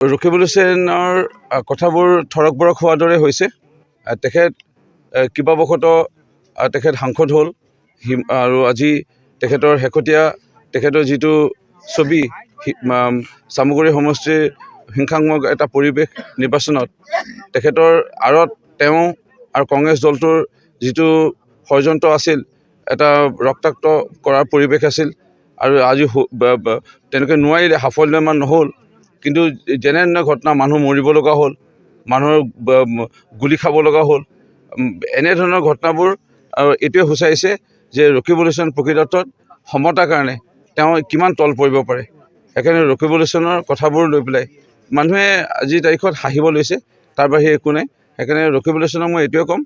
ৰকিবুল হুছেইনৰ কথাবোৰ থৰক বৰক হোৱাৰ দৰে হৈছে। তেখেত কিবাবশতঃ তেখেত সাংসদ হ'ল আৰু আজি তেখেতৰ শেহতীয়া তেখেতৰ যিটো ছবি চামগুৰি সমষ্টিৰ হিংসাত্মক এটা পৰিৱেশ নিৰ্বাচনত তেখেতৰ আঁৰত তেওঁ আৰু কংগ্ৰেছ দলটোৰ যিটো ষড়যন্ত্ৰ আছিল, এটা ৰক্তাক্ত কৰাৰ পৰিৱেশ আছিল আৰু আজি তেনেকৈ নোৱাৰিলে, সাফল্যমান নহ'ল। কিন্তু যেনে ঘটনা, মানুহ মৰিব লগা হ'ল, মানুহৰ গুলি খাব লগা হ'ল, এনেধৰণৰ ঘটনাবোৰ এইটোৱে সূচাইছে যে ৰকিবুল হুছেইন প্ৰকৃতাৰ্থত সমতাৰ কাৰণে তেওঁ কিমান তল পৰিব পাৰে। সেইকাৰণে ৰকিবুল হুছেইনৰ কথাবোৰ লৈ পেলাই মানুহে আজিৰ তাৰিখত হাঁহিব লৈছে, তাৰ বাহিৰে একো নাই। সেইকাৰণে ৰকিবুল হুছেইনক মই এইটোৱে ক'ম,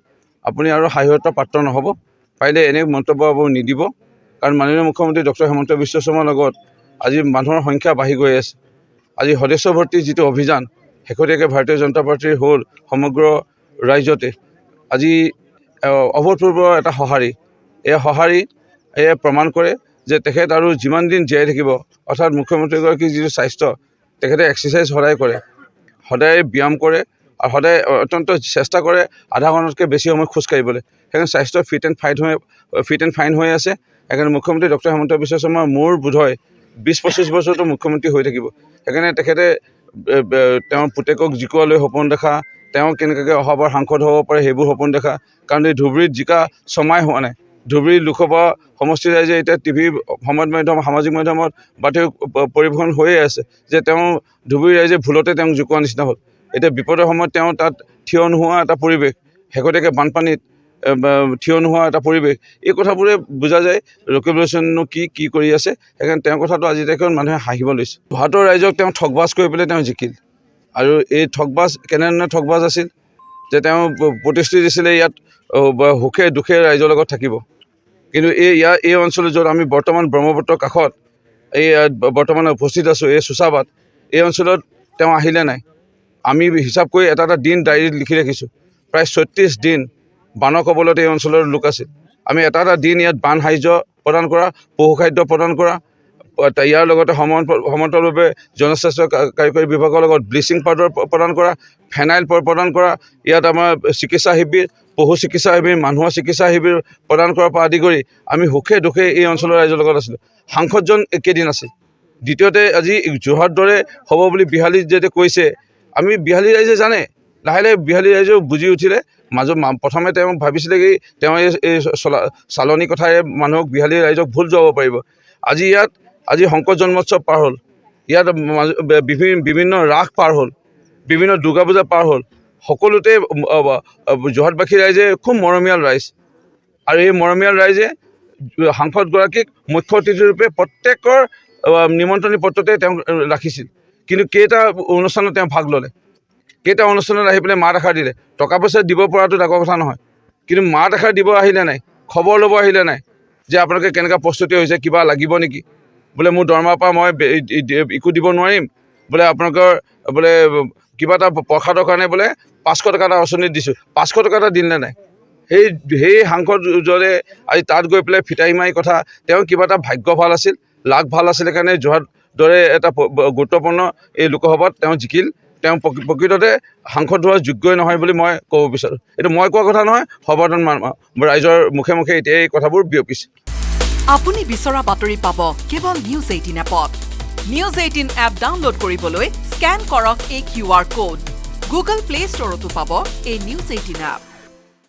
আপুনি আৰু হাঁহিয়তৰ পাত্ৰ নহ'ব, পাৰিলে এনে মন্তব্য নিদিব। কাৰণ মাননীয় মুখ্যমন্ত্ৰী ডক্টৰ হিমন্ত বিশ্ব শৰ্মাৰ লগত আজি মানুহৰ সংখ্যা বাঢ়ি গৈ আছে। আজি সদস্য ভৰ্তিৰ যিটো অভিযান শেহতীয়াকৈ ভাৰতীয় জনতা পাৰ্টীৰ হ'ল সমগ্ৰ ৰাজ্যতে, আজি অভূতপূৰ্ব এটা সঁহাৰি। এই সঁহাৰি প্ৰমাণ কৰে যে তেখেত আৰু যিমান দিন জীয়াই থাকিব, অৰ্থাৎ মুখ্যমন্ত্ৰীগৰাকীৰ যিটো স্বাস্থ্য, তেখেতে এক্সাৰচাইজ সদায় কৰে, সদায় ব্যায়াম কৰে আৰু সদায় অত্যন্ত চেষ্টা কৰে আধা ঘণ্টাতকৈ বেছি সময় খোজকাঢ়িবলৈ। সেইকাৰণে স্বাস্থ্য ফিট এণ্ড ফাইন হৈ আছে। সেইকাৰণে মুখ্যমন্ত্ৰী ডক্টৰ হিমন্ত বিশ্ব শৰ্মা মোৰ বোধহয় 20-25 বছৰতো মুখ্যমন্ত্ৰী হৈ থাকিব। সেইকাৰণে তেখেতে তেওঁৰ পুতেকক জিকোৱালৈ সপোন দেখা, তেওঁ কেনেকৈ অহাবাৰ সাংসদ হ'ব পাৰে সেইবোৰ সপোন দেখা। কাৰণ এই ধুবুৰীত জিকা ছমাই হোৱা নাই। ধুবুৰী লোকসভা সমষ্টি ৰাইজে এতিয়া টিভি সামাজিক মাধ্যমত বাতৰি পৰিৱেশন হৈয়ে আছে যে তেওঁ ধুবুৰী ৰাইজে ভুলতে তেওঁক জোকোৱা নিচিনা হ'ল। এতিয়া বিপদৰ সময়ত তেওঁ তাত থিয় নোহোৱা এটা পৰিৱেশ, শেহতীয়াকৈ বানপানীত থিয় নোহোৱা এটা পৰিৱেশ, এই কথাবোৰে বুজা যায় ৰকিবুল হুছেইননো কি কৰি আছে। সেইকাৰণে তেওঁৰ কথাটো আজিৰ তাৰিখত মানুহে হাঁহিব লৈছে। ভাৰতৰ ৰাইজক তেওঁ ঠগবাজ কৰি পেলাই তেওঁ জিকিল। আৰু এই ঠগবাজ কেনেধৰণৰ ঠগবাজ আছিল যে তেওঁ প্ৰতিশ্ৰুতি দিছিলে ইয়াত সুখে দুখে ৰাইজৰ লগত থাকিব। কিন্তু এই অঞ্চলত য'ত আমি বৰ্তমান ব্ৰহ্মপুত্ৰৰ কাষত বৰ্তমান উপস্থিত আছোঁ, এই শোচাবাদ, এই অঞ্চলত তেওঁ আহিলে নাই। আমি হিচাপ কৰি এটা দিন ডায়েৰীত লিখি ৰাখিছোঁ, প্ৰায় 36 দিন বানৰ কবলত এই অঞ্চলৰ লোক আছিল। আমি এটা দিন ইয়াত বান সাহাৰ্য প্ৰদান কৰা, পশুখাদ্য প্ৰদান কৰা, ইয়াৰ লগতে সমান্তৰালভাৱে জনস্বাস্থ্য কাৰিকৰী বিভাগৰ লগত ব্লিচিং পাউডাৰ প্ৰদান কৰা, ফেনাইল প্ৰদান কৰা, ইয়াত আমাৰ চিকিৎসা শিবিৰ, পশু চিকিৎসা শিবিৰ, মানুহৰ চিকিৎসা শিবিৰ প্ৰদান কৰাৰ পৰা আদি কৰি আমি সুখে দুখে এই অঞ্চলৰ ৰাইজৰ লগত আছিলোঁ। সাংসদজন একেদিন আছিল। দ্বিতীয়তে আজি যোৰহাট দৰে হ'ব বুলি বিহালী যেতিয়া কৈছে, আমি বিহালী ৰাইজে জানে, লাহে লাহে বিহালী ৰাইজেও বুজি উঠিলে। প্ৰথমে তেওঁ ভাবিছিলে কি তেওঁ এই চালনী কথাৰে মানুহক বিহালী ৰাইজক ভুল যোৱাব পাৰিব। আজি শংকৰ জন্মোৎসৱ পাৰ হ'ল, ইয়াত বিভিন্ন ৰাস পাৰ হ'ল, বিভিন্ন দুৰ্গা পূজা পাৰ হ'ল, সকলোতে যোৰহাটবাসী ৰাইজে খুব মৰমীয়াল ৰাইজ। আৰু এই মৰমীয়াল ৰাইজে সাংসদগৰাকীক মুখ্য অতিথিৰূপে প্ৰত্যেকৰ নিমন্ত্ৰণী পত্ৰতে তেওঁক ৰাখিছিল। কিন্তু কেইটা অনুষ্ঠানত তেওঁ ভাগ ল'লে, কেইটা অনুষ্ঠানত আহি পেলাই মাত এষাৰ দিলে। টকা পইচা দিব পৰাটো ডাঙৰ কথা নহয়, কিন্তু মাত এষাৰ দিব আহিলে নাই, খবৰ ল'ব আহিলে নাই যে আপোনালোকে কেনেকুৱা প্ৰস্তুতি হৈছে, কিবা লাগিব নেকি, বোলে মোৰ দৰমহাৰ পৰা মই একো দিব নোৱাৰিম, বোলে আপোনালোকৰ বোলে কিবা এটা প্ৰসাদৰ কাৰণে বোলে 500 টকা এটা আঁচনিত দিছোঁ, 500 টকা এটা দিলে নাই। সেই সাংসদজনে আজি তাত গৈ পেলাই ফিতাহী মাৰি কথা, তেওঁ কিবা এটা ভাগ্য ভাল আছিল, লাক ভাল আছিল, সেইকাৰণে যোৰহাট দৰে এটা গুৰুত্বপূৰ্ণ এই লোকসভাত তেওঁ জিকিল। তেওঁ প্ৰকৃততে সাংসদ হোৱাৰ যোগ্যই নহয় বুলি মই ক'ব বিচাৰোঁ। এইটো মই কোৱা কথা নহয়, সৰ্বসাধাৰণ ৰাইজৰ মুখে মুখে এতিয়া এই কথাবোৰ বিয়পিছে। আপুনি বিচৰা বাতৰি পাব কেৱল নিউজ 18 এপত। নিউজ 18 এপ ডাউনলোড কৰিবলৈ স্কেন কৰক এই QR কোড। গুগল প্লে ষ্টৰতো পাব এই নিউজ 18 এপ।